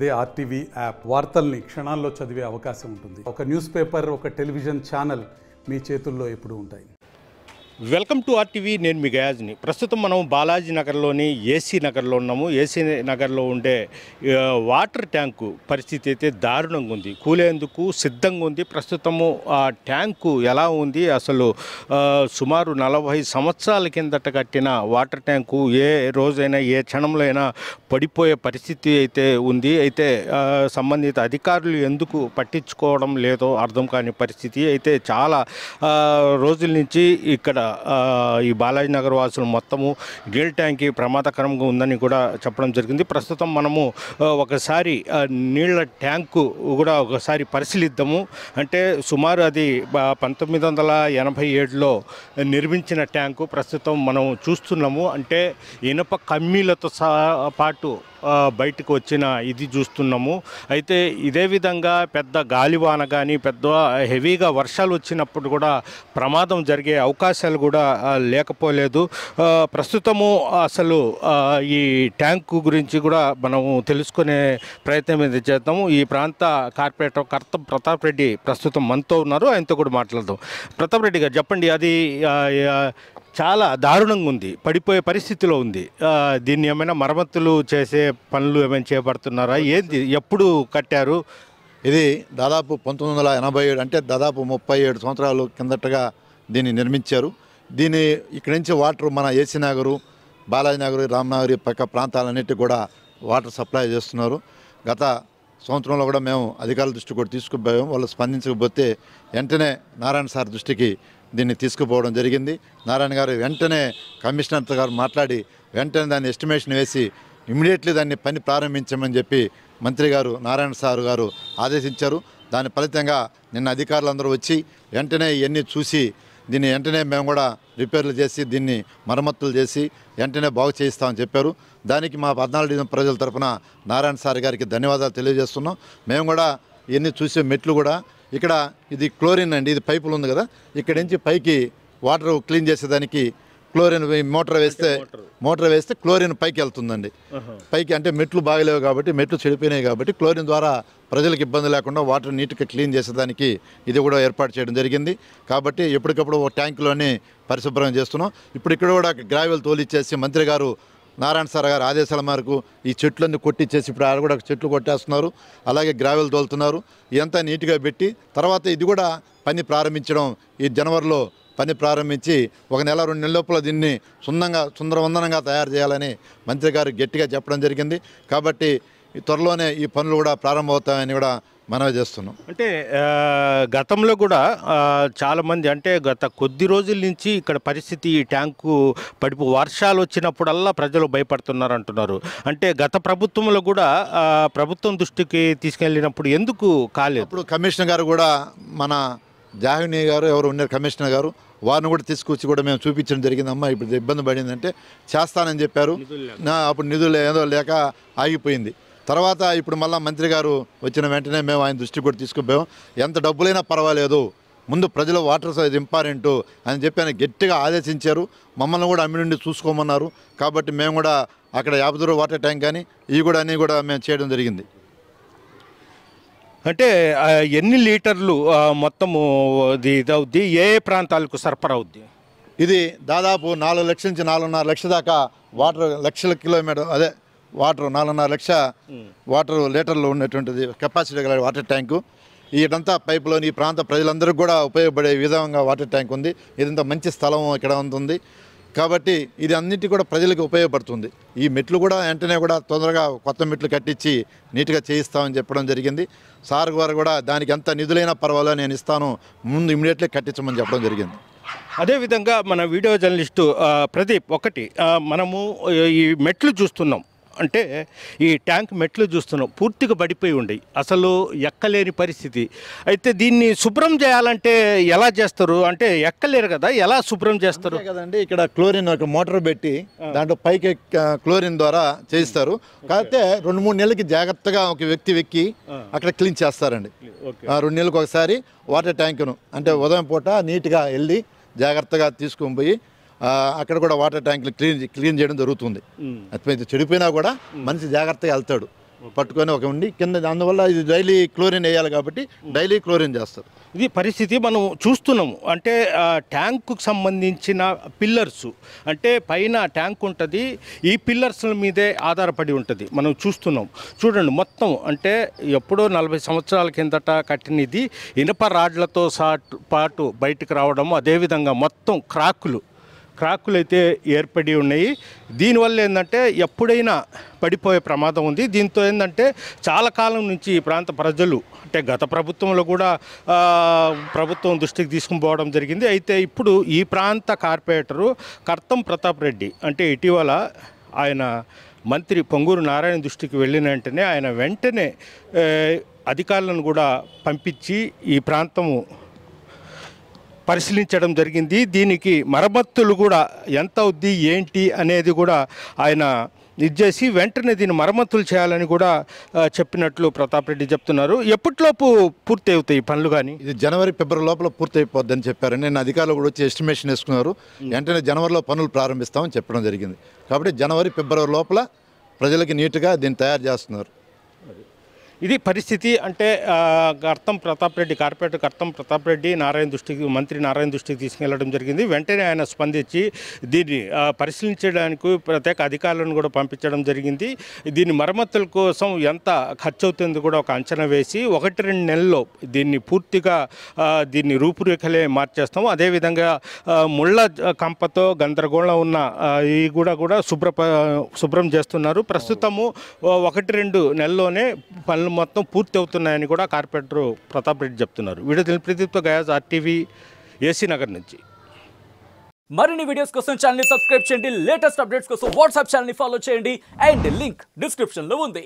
అదే RTV app వార్తల్ని క్షణాల్లో చదివే అవకాశం ఉంటుంది. ఒక న్యూస్ పేపర్, ఒక టెలివిజన్ ఛానల్ మీ చేతుల్లో ఎప్పుడూ ఉంటాయి. Welcome to RTV. నేను మీ గయాజ్ని. ప్రస్తుతం మనం బాలాజీ నగర్లోని ఏసీ నగర్లో ఉన్నాము. ఏసీ నగర్లో ఉండే వాటర్ ట్యాంకు పరిస్థితి అయితే దారుణంగా ఉంది. కూలేందుకు సిద్ధంగా ఉంది. ప్రస్తుతము ఆ ట్యాంకు ఎలా ఉంది, అసలు సుమారు 40 సంవత్సరాల కిందట కట్టిన వాటర్ ట్యాంకు ఏ రోజైనా ఏ క్షణంలో అయినా పడిపోయే పరిస్థితి అయితే ఉంది. అయితే సంబంధిత అధికారులు ఎందుకు పట్టించుకోవడం లేదో అర్థం కాని పరిస్థితి అయితే చాలా రోజుల నుంచి ఇక్కడ ఈ బాలాజీ నగర్ వాసులు మొత్తము నీళ్ళ ట్యాంకి ప్రమాదకరంగా ఉందని కూడా చెప్పడం జరిగింది. ప్రస్తుతం మనము ఒకసారి నీళ్ళ ట్యాంకు కూడా ఒకసారి పరిశీలిద్దాము. అంటే సుమారు అది 1987లో నిర్మించిన ట్యాంకు ప్రస్తుతం మనం చూస్తున్నాము. అంటే ఇనుప కమ్మీలతో పాటు బయటకు వచ్చిన ఇది చూస్తున్నాము. అయితే ఇదే విధంగా పెద్ద గాలివాన కానీ పెద్ద హెవీగా వర్షాలు వచ్చినప్పుడు కూడా ప్రమాదం జరిగే అవకాశాలు కూడా లేకపోలేదు. ప్రస్తుతము అసలు ఈ ట్యాంకు గురించి కూడా మనము తెలుసుకునే ప్రయత్నం అయితే చేద్దాము. ఈ ప్రాంత కార్పొరేటర్ కర్తం ప్రతాప్ రెడ్డి ప్రస్తుతం మనతో ఉన్నారు. ఆయనతో కూడా మాట్లాడదాం. ప్రతాప్ రెడ్డి గారు చెప్పండి, అది చాలా దారుణంగా ఉంది, పడిపోయే పరిస్థితిలో ఉంది. దీన్ని ఏమైనా మరమ్మతులు చేసే పనులు ఏమైనా చేపడుతున్నారా? ఏంది, ఎప్పుడు కట్టారు? ఇది దాదాపు 1987 అంటే దాదాపు 37 సంవత్సరాలు కిందటగా దీన్ని నిర్మించారు. దీని ఇక్కడి నుంచి వాటర్ మన ఏసీ నగరు, బాలాజీ నగరు, రామనగరి పక్క ప్రాంతాలన్నిటికీ కూడా వాటర్ సప్లై చేస్తున్నారు. గత సంవత్సరంలో కూడా మేము అధికారుల దృష్టి కూడా తీసుకుపోయాము. వాళ్ళు స్పందించకపోతే వెంటనే నారాయణ సార్ దృష్టికి దీన్ని తీసుకుపోవడం జరిగింది. నారాయణ గారు వెంటనే కమిషనర్తో గారు మాట్లాడి వెంటనే దాన్ని ఎస్టిమేషన్ వేసి ఇమ్మీడియట్లీ దాన్ని పని ప్రారంభించమని చెప్పి మంత్రి గారు నారాయణ సార్ గారు ఆదేశించారు. దాని ఫలితంగా నిన్న అధికారులందరూ వచ్చి వెంటనే ఇవన్నీ చూసి దీన్ని వెంటనే మేము కూడా రిపేర్లు చేసి దీన్ని మరమ్మతులు చేసి వెంటనే బాగు చేయిస్తామని చెప్పారు. దానికి మా 14 డివిజన్ ప్రజల తరఫున నారాయణ సార్ గారికి ధన్యవాదాలు తెలియజేస్తున్నాం. మేము కూడా ఇవన్నీ చూసే మెట్లు కూడా ఇక్కడ ఇది క్లోరిన్ అండి, ఇది పైపులు ఉంది కదా, ఇక్కడి నుంచి పైకి వాటర్ క్లీన్ చేసేదానికి క్లోరిన్ మోటార్ వేస్తే క్లోరిన్ పైకి వెళ్తుందండి. పైకి అంటే మెట్లు బాగలేవు కాబట్టి, మెట్లు చెడిపోయినాయి కాబట్టి క్లోరిన్ ద్వారా ప్రజలకు ఇబ్బంది లేకుండా వాటర్ నీట్గా క్లీన్ చేసేదానికి ఇది కూడా ఏర్పాటు చేయడం జరిగింది. కాబట్టి ఎప్పటికప్పుడు ట్యాంకులోనే పరిశుభ్రం చేస్తున్నాం. ఇప్పుడు ఇక్కడ కూడా గ్రావెల్ తోలిచ్చేసి మంత్రి గారు నారాయణ సార్ గారు ఆదేశాల మేరకు ఈ చెట్లన్నీ కొట్టించేసి ఇప్పుడు ఆడ కూడా చెట్లు కొట్టేస్తున్నారు. అలాగే గ్రావెల్ తోలుతున్నారు. ఇదంతా నీట్గా పెట్టి తర్వాత ఇది కూడా పని ప్రారంభించడం, ఈ జనవరిలో పని ప్రారంభించి 1 నెల 2 నెలల లోపల దీన్ని సుందరవందనంగా తయారు చేయాలని మంత్రి గారు గట్టిగా చెప్పడం జరిగింది. కాబట్టి త్వరలోనే ఈ పనులు కూడా ప్రారంభమవుతాయని కూడా మనవి చేస్తున్నాం. అంటే గతంలో కూడా చాలామంది, అంటే గత కొద్ది రోజుల నుంచి ఇక్కడ పరిస్థితి ఈ ట్యాంకు వర్షాలు వచ్చినప్పుడల్లా ప్రజలు భయపడుతున్నారు అంటున్నారు. అంటే గత ప్రభుత్వంలో కూడా ప్రభుత్వం దృష్టికి తీసుకెళ్ళినప్పుడు ఎందుకు కాలేదు? ఇప్పుడు కమిషనర్ గారు కూడా మన జాహ్నవి గారు ఎవరు ఉన్నారు కమిషనర్ గారు, వారిని కూడా తీసుకొచ్చి కూడా మేము చూపించడం జరిగిందమ్మా. ఇప్పుడు ఇబ్బంది పడిందంటే చేస్తానని చెప్పారు. అప్పుడు నిధులు ఏదో లేక ఆగిపోయింది. తర్వాత ఇప్పుడు మళ్ళీ మంత్రి గారు వచ్చిన వెంటనే మేము ఆయన దృష్టికి కూడా తీసుకుపోయాం. ఎంత డబ్బులైనా పర్వాలేదు, ముందు ప్రజల వాటర్ సైజ్ ఇంపార్టెంట్ అని చెప్పి ఆయన గట్టిగా ఆదేశించారు. మమ్మల్ని కూడా అమ్మి నుండి చూసుకోమన్నారు. కాబట్టి మేము కూడా అక్కడ 50 వాటర్ ట్యాంక్ కానీ ఇవి కూడా అన్నీ కూడా మేము చేయడం జరిగింది. అంటే ఎన్ని లీటర్లు మొత్తము ఇదవుద్ది, ఏ ప్రాంతాలకు సరఫరా అవుద్ది? ఇది దాదాపు 4 లక్షల నుంచి 4.5 లక్షల దాకా వాటర్, లక్షల కిలోమీటర్ అదే వాటర్ 4.5 లక్ష వాటర్ లీటర్లు ఉన్నటువంటిది కెపాసిటీ గల వాటర్ ట్యాంకు. ఇదంతా పైపులోని ఈ ప్రాంత ప్రజలందరికీ కూడా ఉపయోగపడే విధంగా వాటర్ ట్యాంక్ ఉంది. ఇదంతా మంచి స్థలం ఇక్కడ ఉంటుంది కాబట్టి ఇది అన్నిటి కూడా ప్రజలకు ఉపయోగపడుతుంది. ఈ మెట్లు కూడా వెంటనే కూడా తొందరగా కొత్త మెట్లు కట్టించి నీట్గా చేయిస్తామని చెప్పడం జరిగింది. సార్ గారు కూడా దానికి ఎంత నిధులైనా పర్వాలేదు నేను ఇస్తాను, ముందు ఇమ్మీడియట్లీ కట్టించమని చెప్పడం జరిగింది. అదేవిధంగా మన వీడియో జర్నలిస్టు ప్రదీప్, ఒకటి మనము ఈ మెట్లు చూస్తున్నాం, అంటే ఈ ట్యాంక్ మెట్లు చూస్తున్నాం, పూర్తిగా పడిపోయి ఉండయి, అసలు ఎక్కలేని పరిస్థితి. అయితే దీన్ని శుభ్రం చేయాలంటే ఎలా చేస్తారు? అంటే ఎక్కలేరు కదా, ఎలా శుభ్రం చేస్తారు కదండి? ఇక్కడ క్లోరిన్ ఒక మోటార్ పెట్టి దాంట్లో పైకి క్లోరిన్ ద్వారా చేయిస్తారు. కాకపోతే 2-3 నెలలకి జాగ్రత్తగా ఒక వ్యక్తి ఎక్కి అక్కడ క్లీన్ చేస్తారండి. 2 నెలలకు ఒకసారి వాటర్ ట్యాంకును అంటే ఉదయం పూట నీట్గా వెళ్ళి జాగ్రత్తగా తీసుకొని పోయి అక్కడ కూడా వాటర్ ట్యాంకులు క్లీన్ చేయడం జరుగుతుంది. అట్లయితే చెడిపోయినా కూడా మనిషి జాగ్రత్తగా వెళ్తాడు. పట్టుకొని ఒక ఉండి కింద, అందువల్ల ఇది డైలీ క్లోరిన్ వేయాలి కాబట్టి డైలీ క్లోరిన్ చేస్తారు. ఇది పరిస్థితి మనం చూస్తున్నాము. అంటే ట్యాంకుకు సంబంధించిన పిల్లర్స్, అంటే పైన ట్యాంక్ ఉంటుంది, ఈ పిల్లర్స్ల మీదే ఆధారపడి ఉంటుంది. మనం చూస్తున్నాం. చూడండి మొత్తం, అంటే ఎప్పుడో 40 సంవత్సరాల కిందట కట్టినది ఇనుప రాడ్లతో పాటు బయటకు రావడము, అదేవిధంగా మొత్తం క్రాకులు అయితే ఏర్పడి ఉన్నాయి. దీనివల్ల ఏంటంటే ఎప్పుడైనా పడిపోయే ప్రమాదం ఉంది. దీంతో ఏంటంటే చాలా కాలం నుంచి ఈ ప్రాంత ప్రజలు, అంటే గత ప్రభుత్వంలో కూడా ప్రభుత్వం దృష్టికి తీసుకుని పోవడం జరిగింది. అయితే ఇప్పుడు ఈ ప్రాంత కార్పొరేటరు కర్తం ప్రతాప్ రెడ్డి, అంటే ఇటీవల ఆయన మంత్రి పొంగూరు నారాయణ దృష్టికి వెళ్ళిన వెంటనే ఆయన వెంటనే అధికారులను కూడా పంపించి ఈ ప్రాంతము పరిశీలించడం జరిగింది. దీనికి మరమ్మతులు కూడా ఎంత అవుద్ది ఏంటి అనేది కూడా ఆయన ఇచ్చేసి వెంటనే దీన్ని మరమ్మతులు చేయాలని కూడా చెప్పినట్లు ప్రతాప్ రెడ్డి చెప్తున్నారు. ఎప్పటిలోపు పూర్తి అవుతాయి ఈ పనులు? కానీ ఇది జనవరి ఫిబ్రవరి లోపల పూర్తి అయిపోద్దని చెప్పారు. నేను అధికారులు కూడా వచ్చి ఎస్టిమేషన్ వేసుకున్నారు. వెంటనే జనవరిలో పనులు ప్రారంభిస్తామని చెప్పడం జరిగింది. కాబట్టి జనవరి ఫిబ్రవరి లోపల ప్రజలకి నీట్గా దీన్ని తయారు చేస్తున్నారు. ఇది పరిస్థితి. అంటే కార్పొరేటర్ కర్తం ప్రతాప్ రెడ్డి మంత్రి నారాయణ దృష్టికి తీసుకెళ్లడం జరిగింది. వెంటనే ఆయన స్పందించి దీన్ని పరిశీలించడానికి ప్రత్యేక అధికారులను కూడా పంపించడం జరిగింది. దీని మరమ్మతుల కోసం ఎంత ఖర్చు అవుతుందో కూడా ఒక అంచనా వేసి 1-2 నెలల్లో దీన్ని పూర్తిగా దీన్ని రూపురేఖలే మార్చేస్తాము. అదేవిధంగా ముళ్ళ కంపతో గందరగోళం ఉన్న ఈ కూడా శుభ్రం చేస్తున్నారు. ప్రస్తుతము 1-2 నెలల్లోనే పనులు మొత్తం పూర్తి అవుతున్నాయని కూడా కార్పొరేటర్ ప్రతాప్ రెడ్డి చెప్తున్నారు. వీడియో ప్రదీప్తో గయాజ్, RTV, ఏసీ నగర్ నుంచి. మరిన్ని వీడియోస్ కోసం ఛానల్ ని సబ్స్క్రైబ్ చేయండి. లేటెస్ట్ అప్డేట్స్ కోసం వాట్సాప్ ఛానల్ ని ఫాలో చేయండి. అండ్ లింక్ డిస్క్రిప్షన్ లో ఉంది.